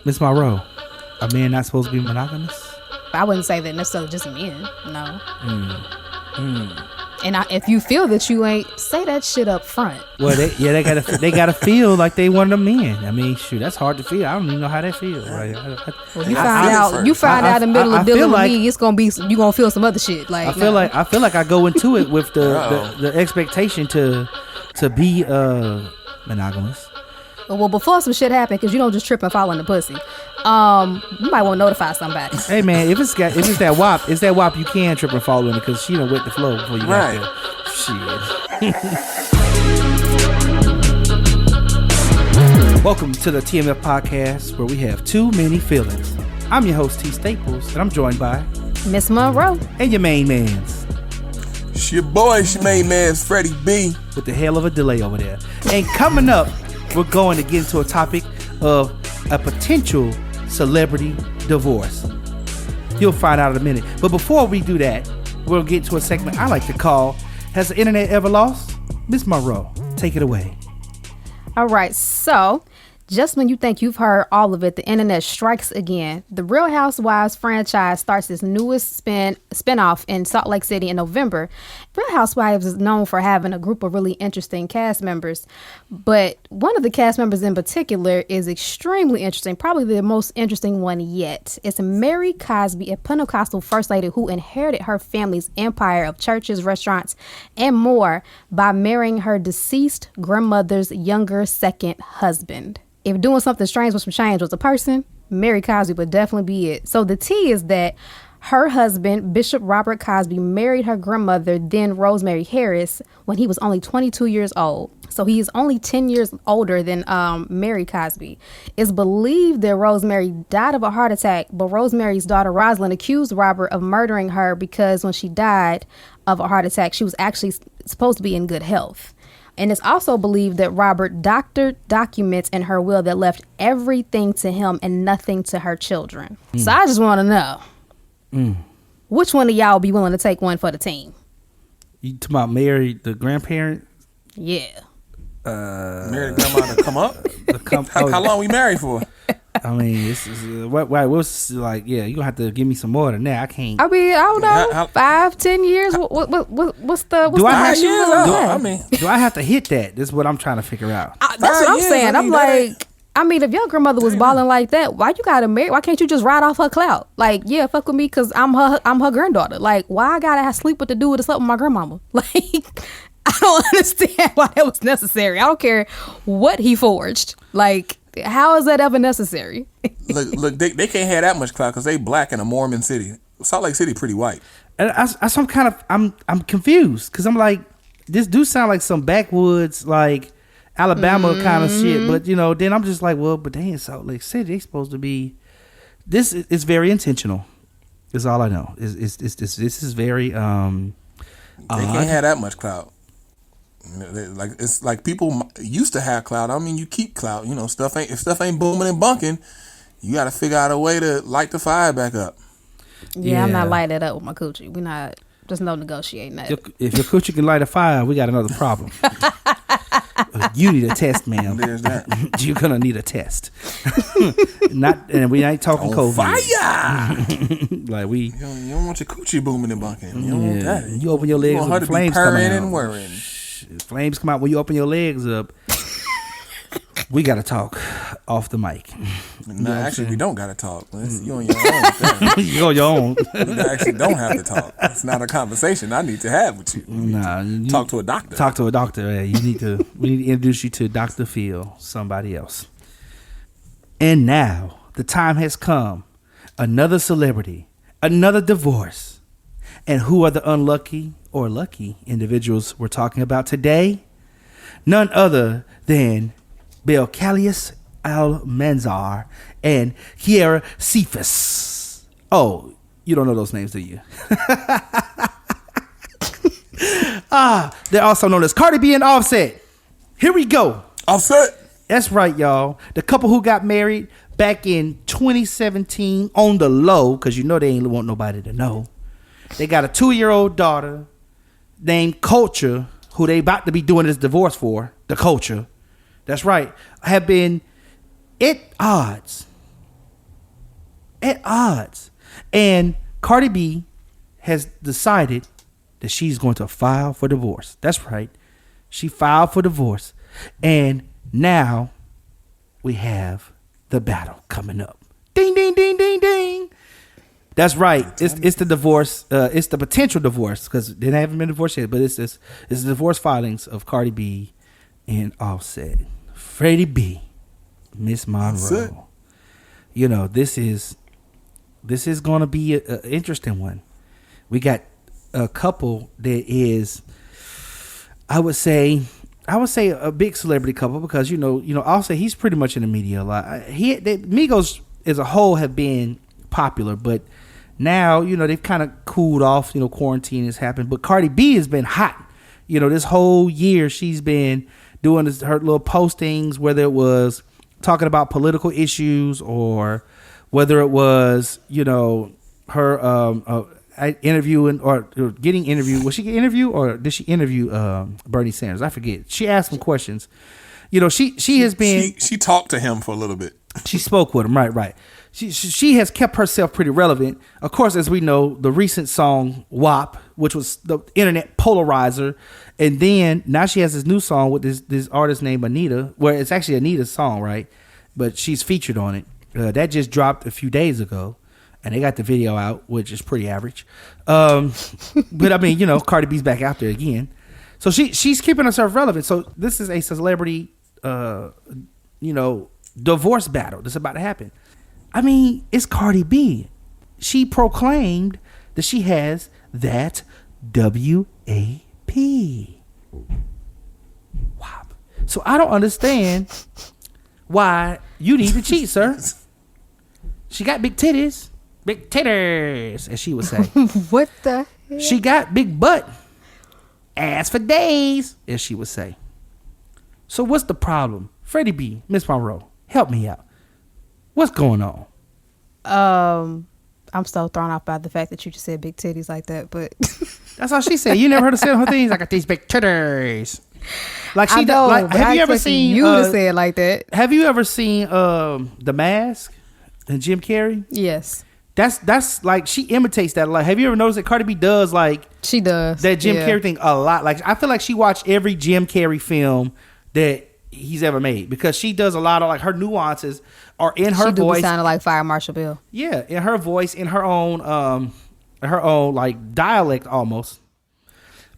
Miss Monroe, are men not supposed to be monogamous? I wouldn't say that necessarily just men. No. And if you feel that you ain't, say that shit up front. Well, they gotta feel like they one of the men. I mean, shoot, that's hard to feel. I don't even know how that feels. Right? Well, you find out in the middle of dealing with me, it's gonna be you gonna feel some other shit. Like I feel like I go into it with the expectation to be monogamous. Well, before some shit happen, because you don't just trip and fall in the pussy. You might want to notify somebody. Hey man, if it's that WAP, you can trip and fall in it because she done wet the flow before you got there. Shit. Welcome to the TMF podcast, where we have too many feelings. I'm your host T Staples, and I'm joined by Miss Monroe and your main man's. It's your boy, it's your main man's Freddie B. With the hell of a delay over there. And coming up, we're going to get into a topic of a potential celebrity divorce. You'll find out in a minute. But before we do that, we'll get to a segment I like to call Has the Internet Ever Lost? Miss Monroe, take it away. All right, so just when you think you've heard all of it, the internet strikes again. The Real Housewives franchise starts its newest spinoff in Salt Lake City in November. Real Housewives is known for having a group of really interesting cast members, but one of the cast members in particular is extremely interesting, probably the most interesting one yet. It's Mary Cosby, a Pentecostal first lady who inherited her family's empire of churches, restaurants, and more by marrying her deceased grandmother's younger second husband. If doing something strange with some change was a person, Mary Cosby would definitely be it. So the tea is that her husband, Bishop Robert Cosby, married her grandmother, then Rosemary Harris, when he was only 22 years old. So he is only 10 years older than Mary Cosby. It's believed that Rosemary died of a heart attack, but Rosemary's daughter, Rosalind, accused Robert of murdering her because when she died of a heart attack, she was actually supposed to be in good health. And it's also believed that Robert doctored documents in her will that left everything to him and nothing to her children. So I just want to know, which one of y'all be willing to take one for the team? You talking about Mary, the grandparent? Yeah. Married grandma to come up? How long we married for? I mean, this is what's like. Yeah, you gonna have to give me some more than that. I can't. I mean, I don't know. 5-10 years. What's the? Do I have to hit that? This is what I'm trying to figure out. That's what I'm saying. I'm like, I mean, if your grandmother was balling like that, why you gotta marry? Why can't you just ride off her clout? Like, yeah, fuck with me because I'm her granddaughter. Like, why I gotta sleep with the dude that slept with my grandmama? Like, I don't understand why that was necessary. I don't care what he forged. Like, how is that ever necessary? look, they can't have that much clout because they black in a Mormon city. Salt Lake City pretty white. And I'm confused because I'm like, this do sound like some backwoods like Alabama kind of shit. But then I'm just like, well, but they in Salt Lake City, they supposed to be. This is very intentional. Is all I know. This is very They can't have that much clout. Like it's like people used to have clout. I mean, you keep clout. If stuff ain't booming and bunking, you got to figure out a way to light the fire back up. Yeah, I'm not lighting it up with my coochie. We not. There's no negotiating that. If your coochie can light a fire, we got another problem. You need a test, ma'am. There's that. You're gonna need a test. And we ain't talking COVID. Fire. Like we. You don't want your coochie booming and bunking. You don't want that. You open your legs with flames coming out. And whirring. Flames come out when you open your legs up. We gotta talk off the mic. No, actually, we don't gotta talk. You on your own. You on your own. You actually don't have to talk. It's not a conversation I need to have with you. Nah, talk to a doctor. Talk to a doctor. Yeah, we need to introduce you to Dr. Phil, somebody else. And now the time has come. Another celebrity, another divorce. And who are the unlucky or lucky individuals we're talking about today? None other than Belcalius Almanzar and Kiera Cephas. Oh, you don't know those names, do you? They're also known as Cardi B and Offset. Here we go. Offset. That's right, y'all. The couple who got married back in 2017 on the low, because they ain't want nobody to know. They got a 2-year-old daughter named Culture, who they about to be doing this divorce for. The Culture. That's right. Have been at odds At odds. And Cardi B has decided that she's going to file for divorce. That's right. She filed for divorce. And now we have the battle coming up. Ding, ding, ding, ding, ding. That's right. It's the divorce. It's the potential divorce because they haven't been divorced yet. But it's the divorce filings of Cardi B and Offset, Freddie B, Miss Monroe. You know, this is going to be an interesting one. We got a couple that is, I would say a big celebrity couple because you know, Offset, he's pretty much in the media a lot. Migos as a whole have been popular, but now, you know, they've kind of cooled off. You know, quarantine has happened, but Cardi B has been hot. You know, this whole year she's been doing her little postings, whether it was talking about political issues or whether it was, you know, her interviewing or getting interviewed. Was she get interviewed or did she interview Bernie Sanders? I forget. She asked some questions. You know, she has been. She talked to him for a little bit. She spoke with him. Right. She has kept herself pretty relevant. Of course, as we know, the recent song WAP, which was the internet polarizer, and then now she has this new song with this artist named Anita, where it's actually Anita's song, right? But she's featured on it. That just dropped a few days ago, and they got the video out, which is pretty average. But I mean, you know, Cardi B's back out there again, so she's keeping herself relevant. So this is a celebrity, you know, divorce battle that's about to happen. I mean, it's Cardi B. She proclaimed that she has that WAP. Wow. So I don't understand why you need to cheat, sir. She got big titties. Big titties, as she would say. What the hell? She got big butt. Ass for days, as she would say. So what's the problem? Freddie B, Miss Monroe, help me out. What's going on? I'm so thrown off by the fact that you just said big titties like that, but that's all she said. You never heard her say her things? I got these big titties. Like she know, like, have you ever seen you to say it like that? Have you ever seen The Mask and Jim Carrey? Yes. That's like she imitates that. Like, have you ever noticed that Cardi B does like she does that Jim Carrey thing a lot? Like, I feel like she watched every Jim Carrey film that he's ever made because she does a lot of like her nuances are in her voice. She sounded like Fire Marshal Bill. Yeah, in her voice, in her own like dialect almost.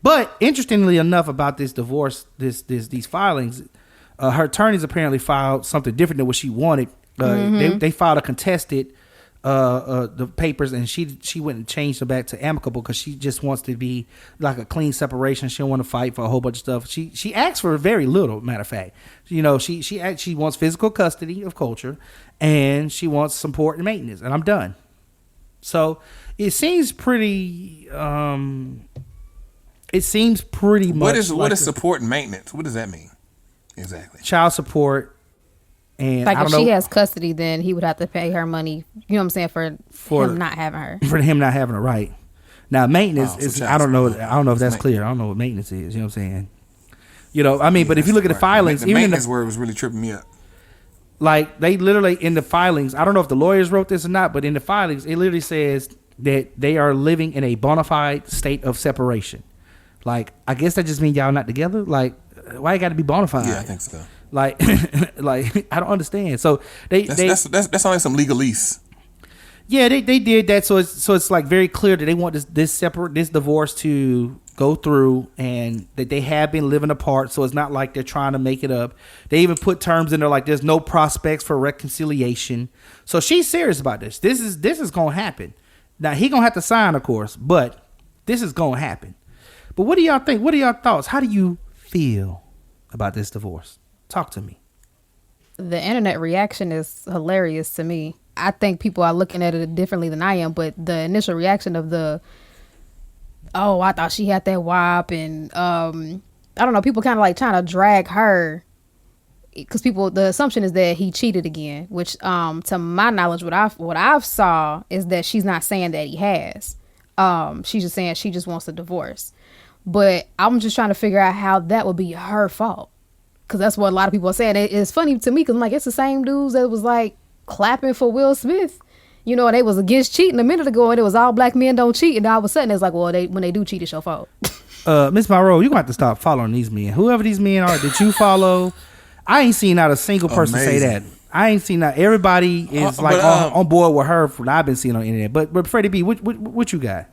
But interestingly enough, about this divorce, these filings, her attorneys apparently filed something different than what she wanted. They filed a contested the papers, and she went and changed them back to amicable because she just wants to be like a clean separation. She don't want to fight for a whole bunch of stuff. She asked for very little. Matter of fact, you know, she wants physical custody of Culture, and she wants support and maintenance. And I'm done. So it seems pretty. It seems pretty much. What is support and maintenance? What does that mean exactly? Child support. And like if she has custody, then he would have to pay her money. You know what I'm saying for him not having her. For him not having her, right? Now maintenance is I don't know if that's clear. I don't know what maintenance is. You know what I'm saying? You know, I mean, but if you look at the filings, the maintenance word was really tripping me up. Like they literally in the filings, I don't know if the lawyers wrote this or not, but in the filings, it literally says that they are living in a bona fide state of separation. Like, I guess that just means y'all not together. Like, why you got to be bona fide? Yeah, I think so. Like, like I don't understand. So that's only some legalese. Yeah, they did that. So it's like very clear that they want this divorce to go through, and that they have been living apart. So it's not like they're trying to make it up. They even put terms in there like there's no prospects for reconciliation. So she's serious about this. This is gonna happen. Now he gonna have to sign, of course, but this is gonna happen. But what do y'all think? What are y'all thoughts? How do you feel about this divorce? Talk to me. The internet reaction is hilarious to me. I think people are looking at it differently than I am, but the initial reaction of I thought she had that WAP, and I don't know, people kind of like trying to drag her because the assumption is that he cheated again, which to my knowledge, what I've saw is that she's not saying that he has. She's just saying she just wants a divorce. But I'm just trying to figure out how that would be her fault. Because that's what a lot of people are saying. It's funny to me because I'm like, it's the same dudes that was like clapping for Will Smith You know, they was against cheating a minute ago, and it was all black men don't cheat, and all of a sudden it's like, well, when they do cheat, it's your fault. Miss Monroe, you gonna have to stop following these men. Whoever these men are that you follow, I ain't seen not a single person say that. I ain't seen that. Everybody is on board with her from what I've been seeing on the internet. But Freddie B, what you got?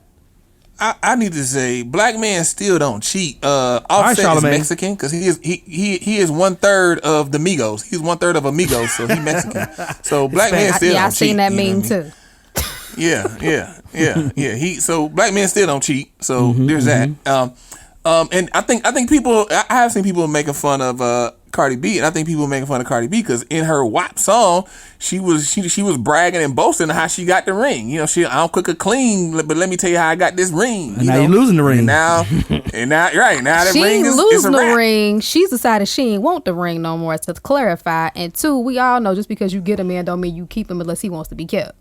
I need to say black men still don't cheat. Offset is Mexican because he is 1/3 of the Migos. He's 1/3 of Amigos, so he Mexican. So black men still don't cheat. Yeah, I seen that meme too. Yeah. So black men still don't cheat. So there's that. And I think people. I have seen people making fun of Cardi B, and I think people making fun of Cardi B because in her WAP song, she was bragging and boasting how she got the ring. You know, I don't cook or clean, but let me tell you how I got this ring. And now you're losing the ring. And now that she ring ain't is losing a the wrap. ring. She's decided she ain't want the ring no more. To clarify, and two, we all know just because you get a man don't mean you keep him unless he wants to be kept.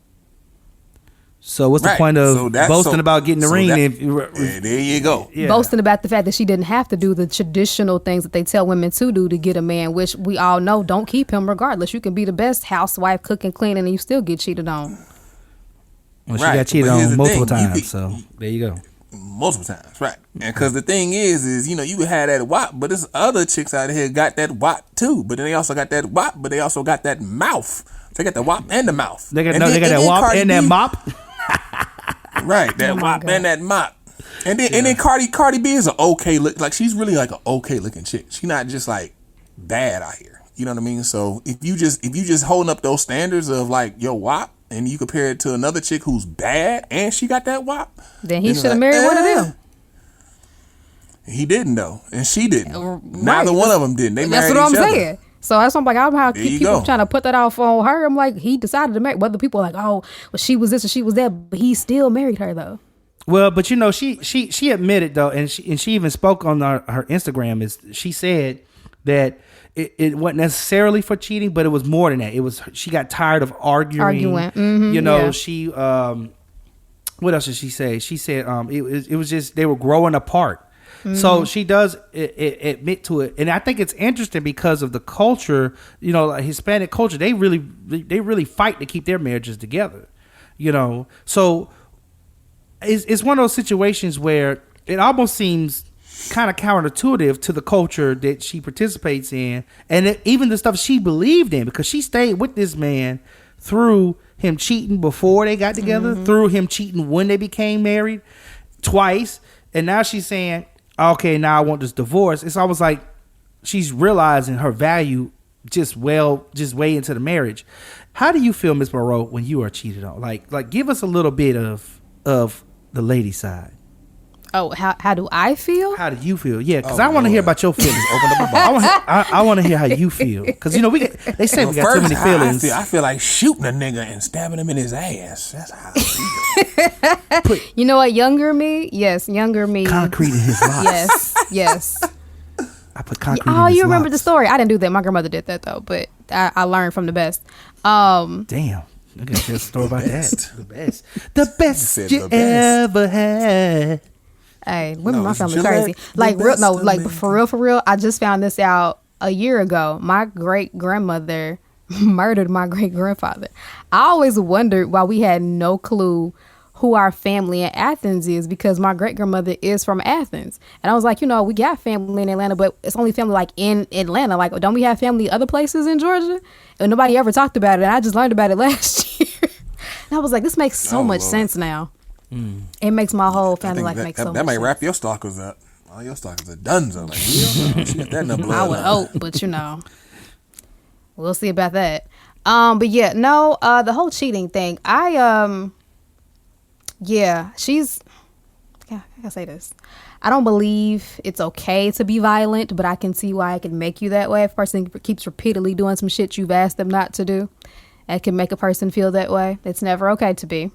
So what's the point of boasting about getting the ring? There you go. Yeah. Boasting about the fact that she didn't have to do the traditional things that they tell women to do to get a man, which we all know don't keep him regardless. You can be the best housewife, cooking, cleaning, and you still get cheated on. Well, she got cheated on multiple times, so there you go. Multiple times, right? And because the thing is you had that WAP, but there's other chicks out here got that WAP too. But then they also got that WAP, but they also got that mouth. They got the WAP and the mouth. They got that WAP and that mop. Right, that WAP and that mop. And then Cardi B is an okay look, like she's really like an okay looking chick. She's not just like bad out here. You know what I mean? So if you just holding up those standards of like your WAP and you compare it to another chick who's bad and she got that WAP, then he should have married one of them. He didn't though, and she didn't. Right. Neither one of them didn't. They married each other. That's what I'm saying. So that's why I'm like, I don't know how people trying to put that off on her. I'm like, he decided to marry. Whether people are like, oh, well, she was this or she was that, but he still married her though. Well, but she admitted though, and she even spoke on her Instagram. Is she said that it wasn't necessarily for cheating, but it was more than that. It was she got tired of arguing. Mm-hmm, she what else did she say? She said it was just they were growing apart. Mm-hmm. So she does admit to it, and I think it's interesting because of the culture. Like Hispanic culture, they really fight to keep their marriages together. So it's one of those situations where it almost seems kind of counterintuitive to the culture that she participates in, and even the stuff she believed in, because she stayed with this man through him cheating before they got together, through him cheating when they became married twice, and now she's saying, okay, now I want this divorce. It's almost like she's realizing her value just way into the marriage. How do you feel, Miss Monroe, when you are cheated on? Like give us a little bit of the lady side. Oh, how do I feel? How do you feel? Yeah, because I want to hear about your feelings. Open up I want to hear how you feel, because they say we got too many feelings. I feel like shooting a nigga and stabbing him in his ass. That's how I feel. You know what? Younger me, concrete in his life. Yes. I put concrete. in his you locks. Remember the story? I didn't do that. My grandmother did that though, but I learned from the best. Damn. I gotta tell a story about that. The best you ever had. Hey, women in my family crazy. For real. I just found this out a year ago. My great grandmother murdered my great grandfather. I always wondered why we had no clue who our family in Athens is, because my great grandmother is from Athens, and I was like, we got family in Atlanta, but it's only family like in Atlanta. Like, don't we have family other places in Georgia? And nobody ever talked about it. And I just learned about it last year, and I was like, this makes so much sense now. It makes my whole family make so much sense. That might wrap your stalkers up. All your stalkers are donezo. Like, she got that in the blood. I would hope, but we'll see about that. But yeah, no, the whole cheating thing. She's. I gotta say this. I don't believe it's okay to be violent, but I can see why it can make you that way. If a person keeps repeatedly doing some shit you've asked them not to do, it can make a person feel that way. It's never okay to be.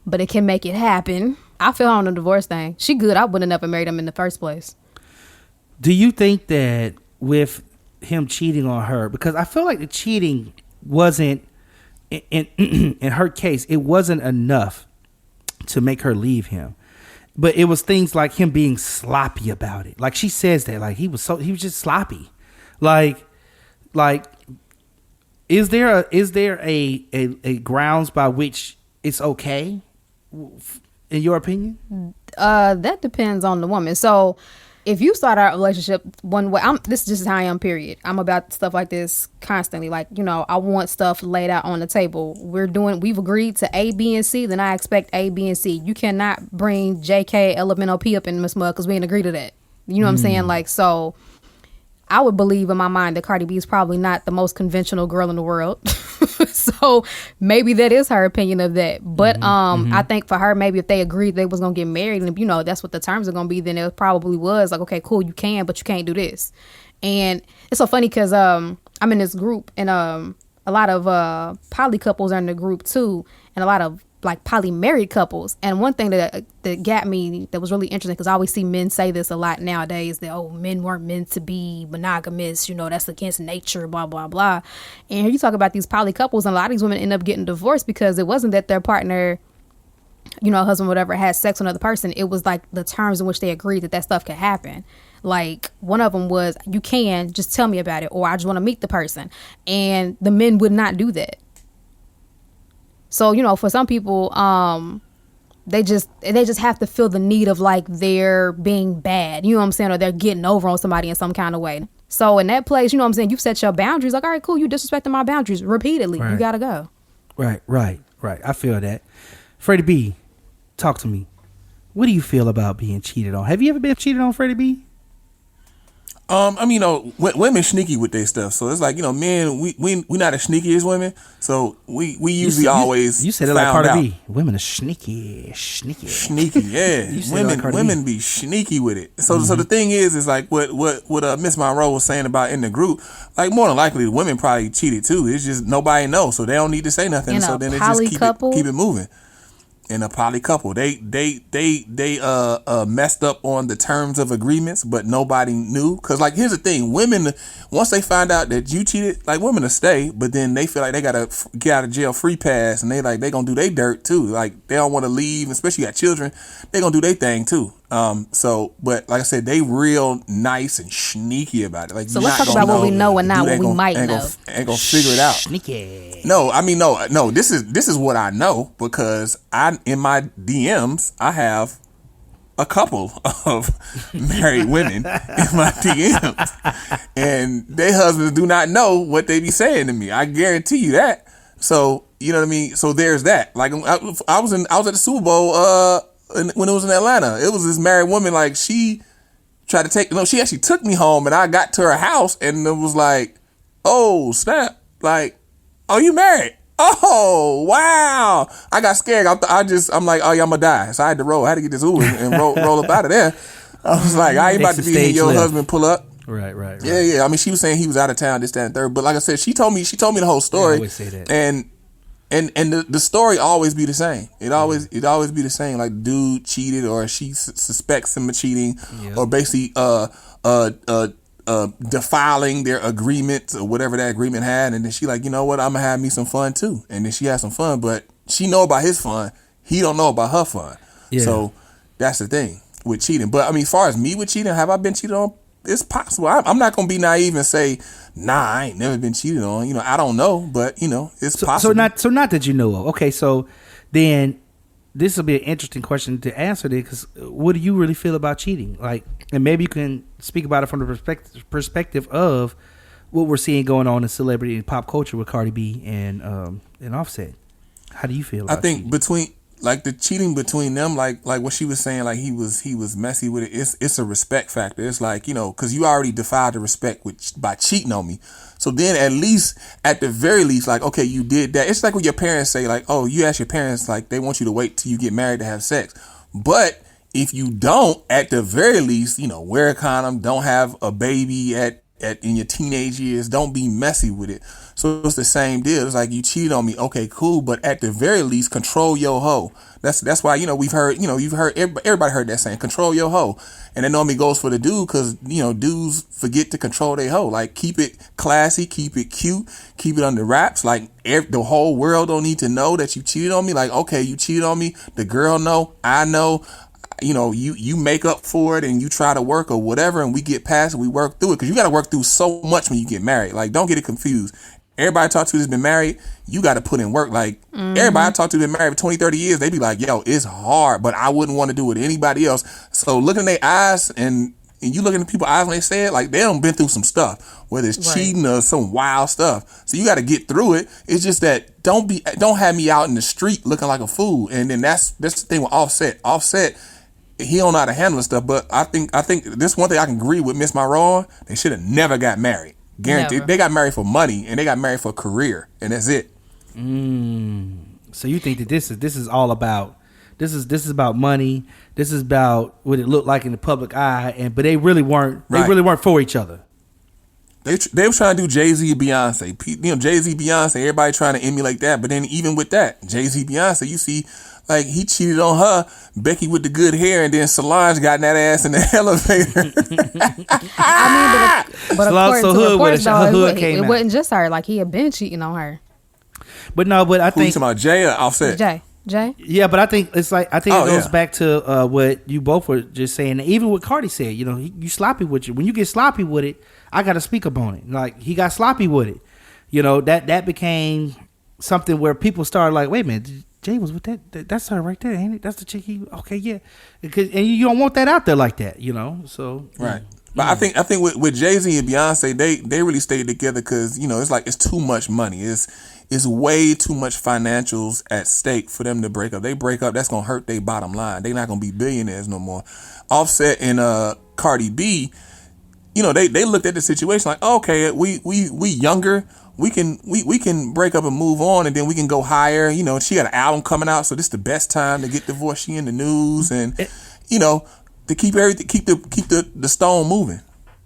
But it can make it happen. I feel on the divorce thing. She good. I wouldn't have never married him in the first place. Do you think that with him cheating on her, because I feel like the cheating wasn't, in her case, it wasn't enough to make her leave him, but it was things like him being sloppy about it. Like she says that, like he was just sloppy. Like Is there a grounds by which it's okay, in your opinion? That depends on the woman. So if you start our relationship one way, this is just how I am, period. I'm about stuff like this constantly. Like, I want stuff laid out on the table. We've agreed to A, B, and C, then I expect A, B, and C. You cannot bring JK, LMNOP up in this mug because we didn't agree to that. You know what I'm saying? Like, so I would believe in my mind that Cardi B is probably not the most conventional girl in the world. So maybe that is her opinion of that. But I think for her, maybe if they agreed they was going to get married and, that's what the terms are going to be, then it probably was like, okay, cool, you can, but you can't do this. And it's so funny because I'm in this group and a lot of poly couples are in the group too, and a lot of like poly married couples. And one thing that got me that was really interesting, because I always see men say this a lot nowadays, that men weren't meant to be monogamous, that's against nature, blah blah blah. And you talk about these poly couples, and a lot of these women end up getting divorced because it wasn't that their partner, husband, whatever, had sex with another person. It was like the terms in which they agreed that stuff could happen. Like one of them was, you can just tell me about it, or I just want to meet the person. And the men would not do that. So, for some people, they just have to feel the need of like they're being bad, you know what I'm saying? Or they're getting over on somebody in some kind of way. So in that place, you know what I'm saying? You've set your boundaries. Like, all right, cool. You disrespecting my boundaries repeatedly. Right. You got to go. Right. I feel that. Freddie B, talk to me. What do you feel about being cheated on? Have you ever been cheated on, Freddie B? Women sneaky with their stuff, so it's like, men, we not as sneaky as women, so we usually always. You said it like Cardi B. Women are sneaky, yeah. women be sneaky with it. So the thing is like what Miss Monroe was saying about in the group, like more than likely the women probably cheated too. It's just nobody knows, so they don't need to say nothing. So then they just keep it moving. In a poly couple, they messed up on the terms of agreements, but nobody knew. Cause like, here's the thing: women, once they find out that you cheated, like women will stay, but then they feel like they gotta get out of jail free pass, and they gonna do their dirt too. Like they don't want to leave, especially you got children. They gonna do their thing too. But like I said, they real nice and sneaky about it. Like, so let's talk about what we know and not what we might know. Ain't gonna figure it out. Sneaky. No. This is what I know, because in my DMs I have a couple of married women in my DMs, and their husbands do not know what they be saying to me. I guarantee you that. So you know what I mean. So there's that. Like I was at the Super Bowl. When it was in Atlanta, it was this married woman. Like she tried to she actually took me home, and I got to her house, and it was like, oh snap! Like, oh, you married? Oh wow! I got scared. I'm like, oh yeah, I'm gonna die. So I had to roll. I had to get this Uber and roll up out of there. I was like, I ain't about to be here. Your husband pull up. Right. Yeah. I mean, she was saying he was out of town, this, that, and third. But like I said, she told me the whole story. I always say that. And the story always be the same. It always be the same. Like, dude cheated, or she suspects him of cheating, or basically defiling their agreement or whatever that agreement had. And then she like, you know what, I'm gonna have me some fun too. And then she had some fun, but she know about his fun. He don't know about her fun. Yeah. So that's the thing with cheating. But I mean, as far as me with cheating, have I been cheated on? It's possible. I'm not gonna be naive and say, nah, I ain't never been cheated on. I don't know, but it's possible. So not that you know of. Okay, so then this will be an interesting question to answer there, because what do you really feel about cheating? Like, and maybe you can speak about it from the perspective of what we're seeing going on in celebrity and pop culture with Cardi B and Offset. How do you feel about cheating? Cheating? Between like the cheating between them, like what she was saying, like he was messy with it. It's a respect factor. It's like, because you already defied the respect by cheating on me. So then at the very least, like, okay, you did that. It's like when your parents say, like, oh, you ask your parents, like, they want you to wait till you get married to have sex. But if you don't, at the very least, wear a condom, don't have a baby in your teenage years, don't be messy with it. So it's the same deal. It's like, you cheated on me, okay, cool, but at the very least, control your hoe. That's why we've heard, you've heard, everybody heard that saying, control your hoe. And that normally goes for the dude, because dudes forget to control their hoe. Like, keep it classy, keep it cute, keep it under wraps. Like, the whole world don't need to know that you cheated on me. Like, okay, you cheated on me, the girl know, I know. You make up for it, and you try to work or whatever, and we get past it, we work through it, because you got to work through so much when you get married. Like, don't get it confused. Everybody I talk to that's been married, you got to put in work. Like, everybody I talk to that's been married for 20, 30 years, they be like, yo, it's hard, but I wouldn't want to do it to anybody else. So looking in their eyes and you look in people's eyes when they say it, like, they done been through some stuff, whether it's cheating or some wild stuff. So you got to get through it. It's just that don't have me out in the street looking like a fool. And then that's the thing with Offset. Offset, he don't know how to handle stuff. But I think this one thing I can agree with Miss Monroe. They should have never got married. Guaranteed. Never. They got married for money and they got married for a career, and that's it. So you think that this is all about this is about money. This is about what it looked like in the public eye, but they really weren't. They really weren't for each other. They were trying to do Jay-Z and Beyonce. You know, Jay-Z, Beyonce. Everybody trying to emulate that, but then even with that, Jay-Z, Beyonce, you see, like, he cheated on her, Becky with the good hair, and then Solange got in that ass in the elevator. I mean, but according to reports, though, it out. wasn't just her. Like, he had been cheating on her. But I Who you think talking about, Jay or Offset? Jay. Yeah, but I think it goes back to what you both were just saying. Even what Cardi said, you know, you sloppy with you. When you get sloppy with it, I got to speak up on it. Like, he got sloppy with it. You know, that became something where people started like, wait a minute, Jay was with that. That's her right there, ain't it? That's the chick. Okay, yeah. And you don't want that out there like that, you know. So right. But I think with Jay-Z and Beyonce, they really stayed together because, you know, it's like it's too much money. It's way too much financials at stake for them to break up. They break up, that's gonna hurt their bottom line. They're not gonna be billionaires no more. Offset and Cardi B, you know, they looked at the situation like, oh, okay, we younger. We can break up and move on, and then we can go higher. You know, she got an album coming out, so this is the best time to get divorced. She in the news, and you know, to keep everything, keep the stone moving.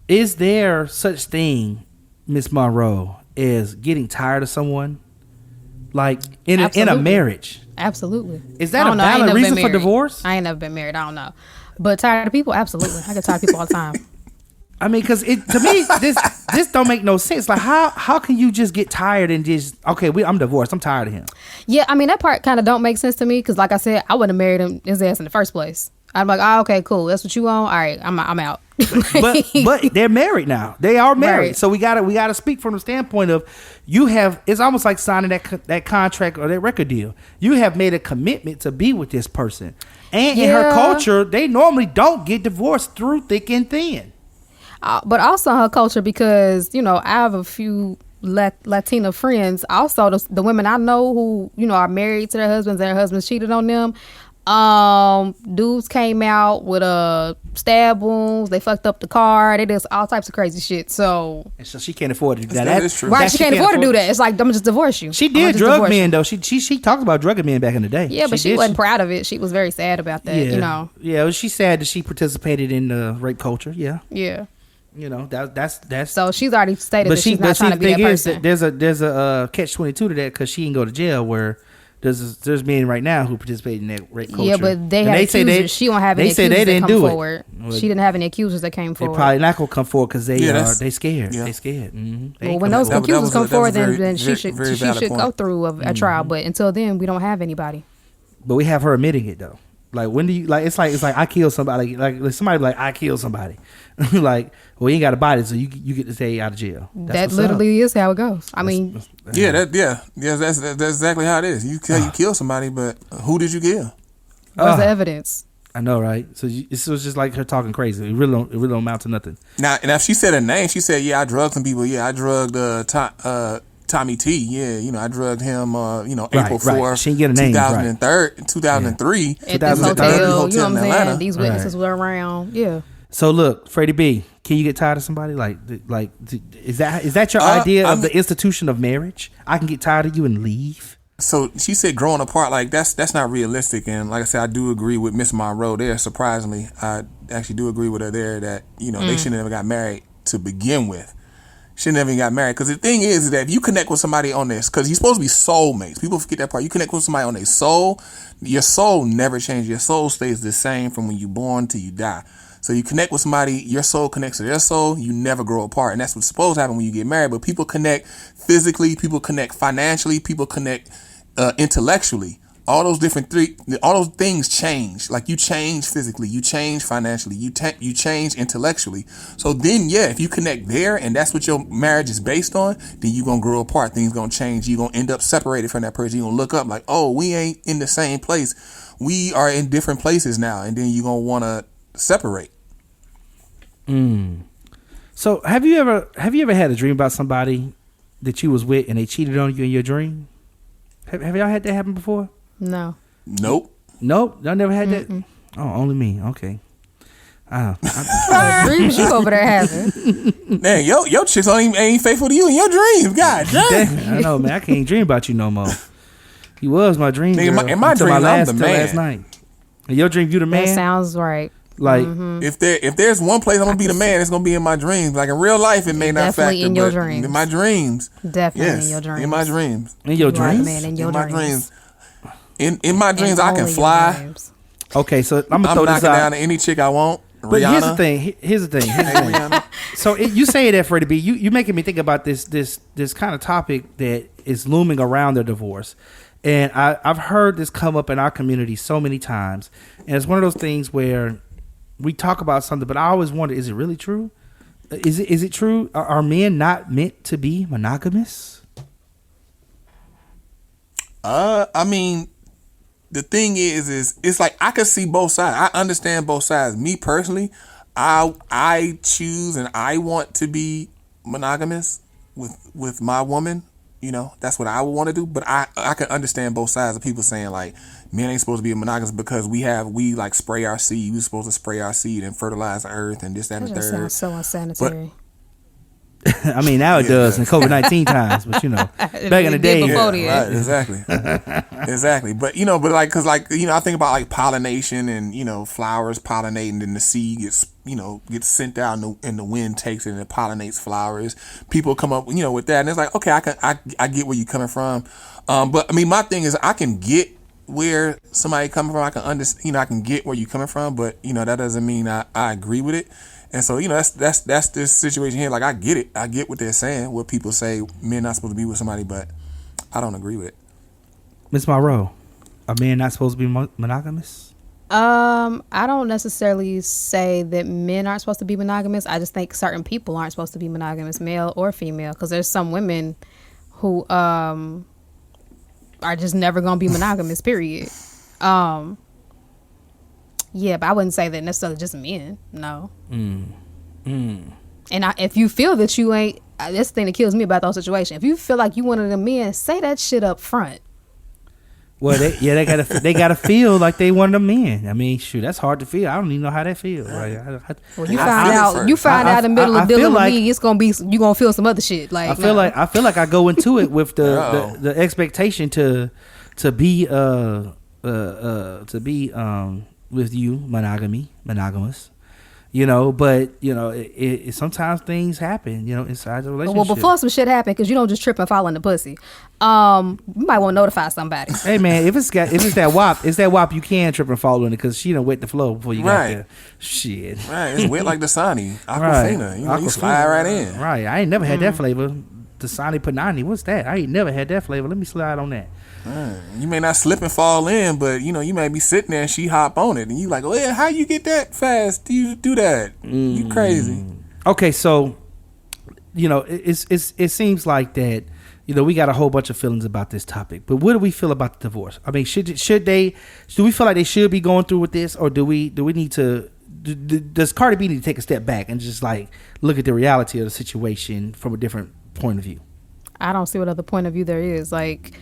Is there such thing, Miss Monroe, as getting tired of someone, like in a marriage? Absolutely. Is that a valid reason for divorce? I ain't never been married. I don't know, but tired of people, absolutely. I get tired of people all the time. I mean, because to me, this don't make no sense. Like, how can you just get tired and just, okay, I'm divorced. I'm tired of him. Yeah, I mean, that part kind of don't make sense to me because, like I said, I wouldn't have married his ass in the first place. I'm like, oh, okay, cool. That's what you want. All right, I'm out. but they're married now. They are married, right. So we gotta speak from the standpoint of it's almost like signing that contract or that record deal. You have made a commitment to be with this person, and in her culture, they normally don't get divorced through thick and thin. But also her culture, because, you know, I have a few Latina friends. Also, the women I know who, you know, are married to their husbands and their husbands cheated on them. Dudes came out with stab wounds. They fucked up the car. They did all types of crazy shit. So she can't afford to do that. That is true. Right, she can't afford to do that. It's like, I'm gonna just divorce you. She did drug men though. She talked about drugging men back in the day. Yeah, but she wasn't proud of it. She was very sad about that. Yeah. You know. Yeah, she's sad that she participated in the rape culture. Yeah. Yeah. You know, that's so she's already stated that she's not trying to be that person. There's a catch-22 to that because she can go to jail where there's men right now who participate in that rape culture. Yeah, but they have accusers. She won't have any accusers that come forward. She didn't have any accusers that came forward. They're probably not going to come forward because they scared. Yeah. They scared. Mm-hmm. Well, when those accusers come forward, then she should go through a trial. But until then, we don't have anybody. But we have her admitting it though. Like, when do you it's like I killed somebody. Like somebody like, I killed somebody. Like, well, you ain't got a body, so you get to stay out of jail. That literally is how it goes. I mean, that's exactly how it is. You kill somebody, but who did you kill? Where's the evidence? I know, right? So it was just like her talking crazy. It really don't amount to nothing. Now, and if she said her name, she said, "Yeah, I drugged some people. Yeah, I drugged Tommy T. Yeah, you know, I drugged him. April 4th, she didn't get a name. 2003. At this hotel, you know what I'm saying? These witnesses were around. Yeah. So look, Freddie B, can you get tired of somebody? Like, is that your idea of the institution of marriage? I can get tired of you and leave. So she said growing apart, like that's not realistic. And like I said, I do agree with Miss Monroe there. Surprisingly, I actually do agree with her there that, you know, they should have never got married to begin with. Should never got married. Because the thing is that if you connect with somebody on this, because you're supposed to be soulmates. People forget that part. You connect with somebody on their soul. Your soul never changes. Your soul stays the same from when you're born till you die. So you connect with somebody, your soul connects to their soul, you never grow apart. And that's what's supposed to happen when you get married. But people connect physically, people connect financially, people connect intellectually. all those all those things change. Like you change physically, you change financially, you change intellectually. So then, yeah, if you connect there and that's what your marriage is based on, then you're going to grow apart. Things going to change. You're going to end up separated from that person. You're going to look up like, oh, we ain't in the same place. We are in different places now. And then you're going to want to separate. So have you ever had a dream about somebody that you was with and they cheated on you in your dream? Have y'all had that happen before? No. Nope. Y'all never had that? Oh, only me. Okay. Dreams you over there having? Man, your chicks ain't faithful to you in your dreams. God damn. I know, man. I can't dream about you no more. You was my dream girl. In my dreams, I'm the man. Last night. In your dream, you the man? That sounds right. Like if there's one place I'm gonna be the man, it's gonna be in my dreams. Like in real life, it may not factor, in your but dreams. in my dreams, Definitely in your dreams. In my dreams. In your dreams. Man, in your dreams. In my dreams, I can fly. Okay, so I'm gonna throw this out. I'm knocking down any chick I want. But Rihanna. Here's the thing. So you say that, Freddie B. You making me think about this kind of topic that is looming around the divorce. And I've heard this come up in our community so many times. And it's one of those things where we talk about something, but I always wonder, is it really true? Is it true? Are men not meant to be monogamous? I mean, the thing is it's like I can see both sides. I understand both sides. Me personally, I choose and I want to be monogamous with my woman. You know, that's what I would want to do. But I can understand both sides of people saying like men ain't supposed to be monogamous because we like spray our seed. We're supposed to spray our seed and fertilize the earth and this, that, and the third. Sounds so unsanitary. I mean, now it does in COVID-19 times, but you know, back in the day, right, exactly, exactly. But cause I think about like pollination and flowers pollinating, and the seed gets sent out and the wind takes it and it pollinates flowers. People come up with that, and it's like, okay, I get where you're coming from, but I mean, my thing is I can get where somebody coming from. I can understand, I can get where you're coming from, but that doesn't mean I agree with it. And so, that's this situation here. Like, I get it. I get what they're saying, what people say men not supposed to be with somebody, but I don't agree with it. Miss Monroe, are men not supposed to be monogamous? I don't necessarily say that men aren't supposed to be monogamous. I just think certain people aren't supposed to be monogamous, male or female, because there's some women who are just never going to be monogamous, period. Yeah, but I wouldn't say that necessarily just men. No. And if you feel that you ain't, that's the thing that kills me about those situations. If you feel like you one of them men, say that shit up front. Well, they gotta feel like they one of them men. I mean, shoot, that's hard to feel. I don't even know how that feels. Right? Well, you find out in the middle of dealing with me, it's gonna be you gonna feel some other shit. Like I feel like I go into it with the expectation to be with you, monogamous, but it sometimes things happen, inside the relationship. Well, before some shit happen, because you don't just trip and fall in the pussy, you might want to notify somebody. Hey man, if it's that WAP, you can trip and fall in it because she done wet the floor before you got there. Shit, right? It's wet like Dasani, Aquafina. You slide right in. Right, I ain't never had that flavor. Dasani Panani, what's that? I ain't never had that flavor. Let me slide on that. You may not slip and fall in, but you may be sitting there and she hop on it and you like, oh yeah, how you get that fast? Do you do that? You crazy. Okay, so it seems like that we got a whole bunch of feelings about this topic, but what do we feel about the divorce? I mean, do we feel like they should be going through with this, or do we need to does Cardi B need to take a step back and just like look at the reality of the situation from a different point of view? I don't see what other point of view there is. Like,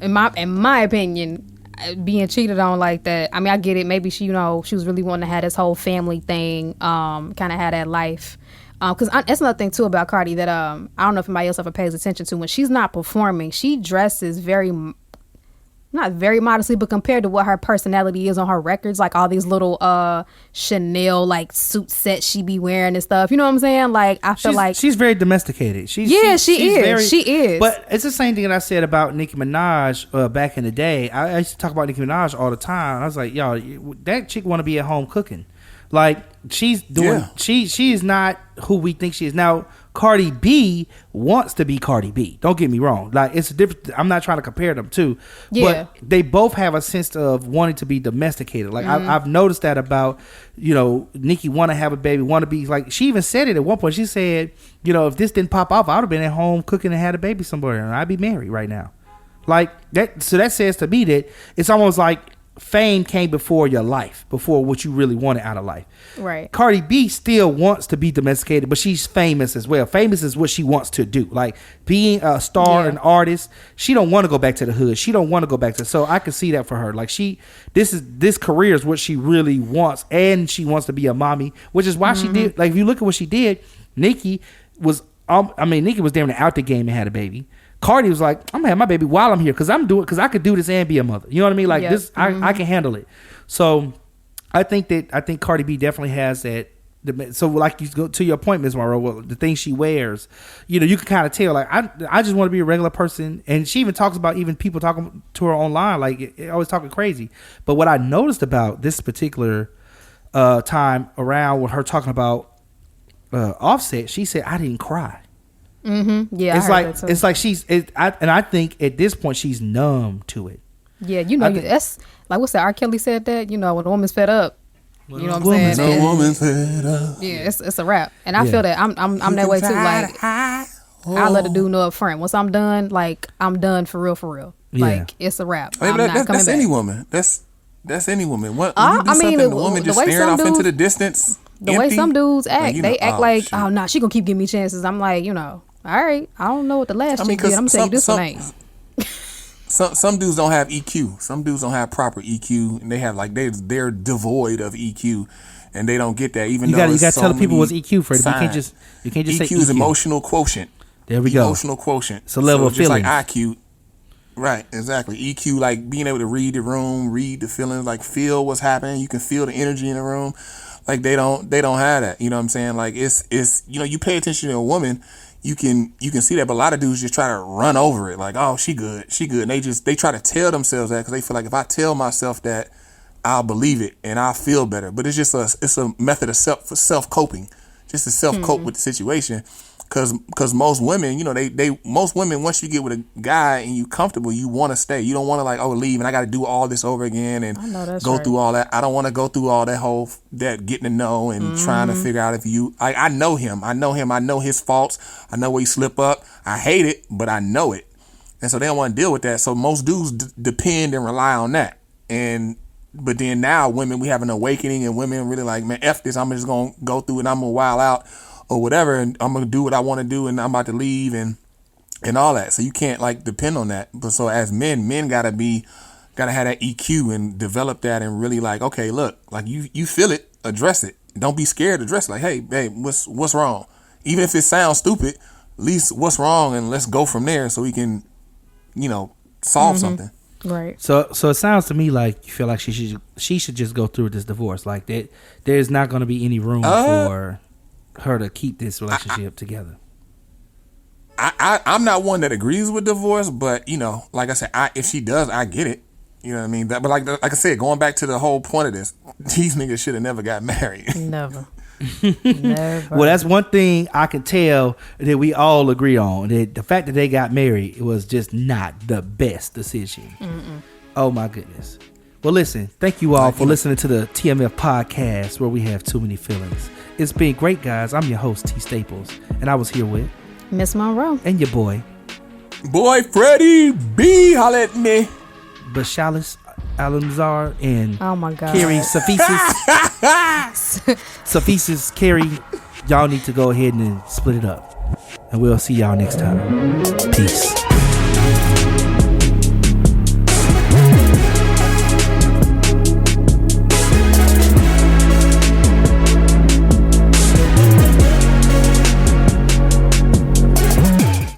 in my opinion, being cheated on like that, I mean, I get it. Maybe she was really wanting to have this whole family thing, kind of had that life. Because that's another thing too about Cardi that I don't know if anybody else ever pays attention to. When she's not performing, she dresses not very modestly, but compared to what her personality is on her records, like all these little Chanel like suit sets she be wearing and stuff. You know what I'm saying? Like I feel like she's very domesticated. She is. But it's the same thing that I said about Nicki Minaj back in the day. I used to talk about Nicki Minaj all the time. I was like, yo, that chick want to be at home cooking. Like she's doing. She is not who we think she is. Now Cardi B wants to be Cardi B. Don't get me wrong. Like, it's a different. I'm not trying to compare them two, but they both have a sense of wanting to be domesticated. Like I've noticed that about, Nicki want to have a baby, want to be like. She even said it at one point. She said, if this didn't pop off, I would have been at home cooking and had a baby somewhere, and I'd be married right now. Like that. So that says to me that it's almost like fame came before your life, before what you really wanted out of life. Right. Cardi B still wants to be domesticated, but she's famous as well. Famous is what she wants to do. Like being a star, an artist, she don't want to go back to the hood. She don't want to go back to. So I can see that for her. Like this career is what she really wants, and she wants to be a mommy, which is why she did. Like if you look at what she did, Nicki was Nicki was damn near out the game and had a baby. Cardi was like, I'm gonna have my baby while I'm here because I could do this and be a mother. You know what I mean? Like this, I can handle it. So I think Cardi B definitely has that. So like you go to your point, Ms. Monroe, well, the things she wears, you can kind of tell. Like I just want to be a regular person, and she even talks about even people talking to her online, like always talking crazy. But what I noticed about this particular time around with her talking about Offset, she said I didn't cry. Mm-hmm. Yeah, it's like I think at this point she's numb to it. Yeah, that's like what's that? R. Kelly said that. When a woman's fed up, you know what I'm saying? A woman's fed up. Yeah, it's a wrap, and I feel that I'm that way too. Like I let a dude know up front. Once I'm done, like I'm done for real. Yeah. Like it's a wrap. I mean, that's any woman. That's any woman. What the woman just staring off into the distance. The way some dudes act, they act like, oh no, she gonna keep giving me chances. I'm like, all right, I don't know what the last chick did. I'm gonna tell you this one ain't. Some dudes don't have EQ. Some dudes don't have proper EQ, and they have they're devoid of EQ, and they don't get that. Even you got to tell people what's EQ, Freddie. You can't just say EQ is emotional quotient. There we go. Emotional quotient. It's a level of feelings. Just like IQ. Right, exactly. EQ, like being able to read the room, read the feelings, like feel what's happening. You can feel the energy in the room. Like they don't have that. You know what I'm saying? Like it's you pay attention to a woman. You can see that, but a lot of dudes just try to run over it. Like, oh, she good. And they try to tell themselves that because they feel like if I tell myself that, I'll believe it and I'll feel better. But it's just a method of self coping, just to self cope with the situation. Because most women, most women, once you get with a guy and you comfortable, you want to stay. You don't want to leave and I got to do all this over again and go through all that. I don't want to go through all that getting to know and trying to figure out if I know him. I know his faults. I know where he slip up. I hate it, but I know it. And so they don't want to deal with that. So most dudes depend and rely on that. But then now women, we have an awakening and women really like, man, F this. I'm just going to go through and I'm going to wild out. Or whatever, and I'm gonna do what I want to do, and I'm about to leave, and all that. So you can't depend on that. But so as men gotta have that EQ and develop that, and really okay, look, you feel it, address it. Don't be scared to address it. Like, hey, babe, what's wrong? Even if it sounds stupid, at least what's wrong, and let's go from there, so we can, solve something. Right. So it sounds to me like you feel like she should just go through this divorce. Like that, there's not gonna be any room for her to keep this relationship together. I'm not one that agrees with divorce, but like I said, if she does, I get it. You know what I mean? But like I said, going back to the whole point of this, these niggas should have never got married. Never. Well, that's one thing I can tell that we all agree on. That the fact that they got married was just not the best decision. Oh my goodness. Well, listen, thank you all for listening to the TMF podcast where we have too many feelings. It's been great, guys. I'm your host, T Staples, and I was here with Miss Monroe and your boy Freddie B. Holla at me. Bashalis Alamzar and oh my God, Carrie Sophisis Carrie. Y'all need to go ahead and split it up, and we'll see y'all next time. Peace.